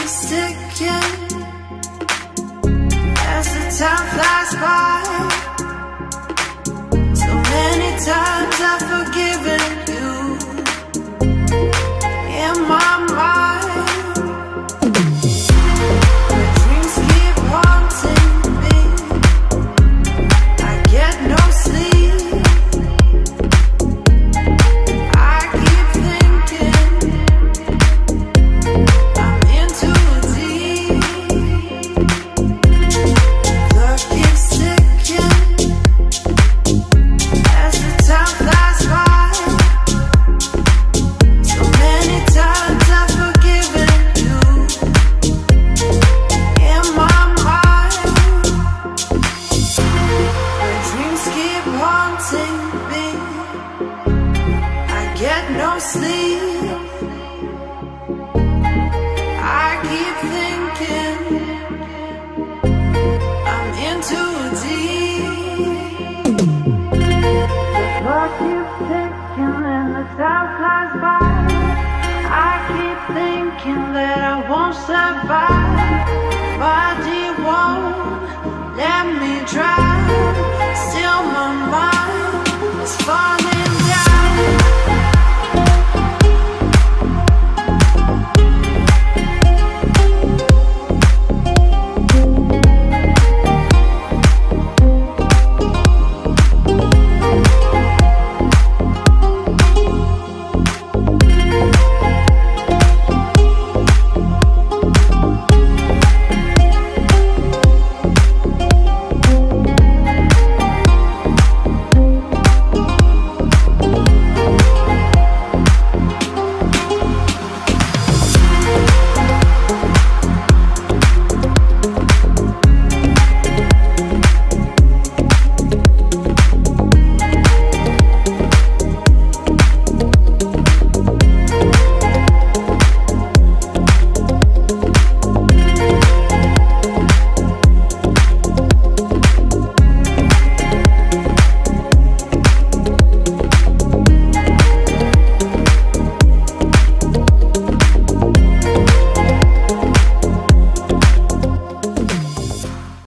keeps ticking as the time flies by. So many times I've forgiven you in my mind. My dreams keep haunting me. I get no sleep. I keep thinking I'm in too deep. Clock keeps ticking as the time flies by. So many times I've forgiven you in my mind. My dreams keep haunting me. I get no sleep. I keep thinking I'm in too deep. The clock keeps ticking and the time flies by. I keep thinking that I won't survive. Body won't let me drive.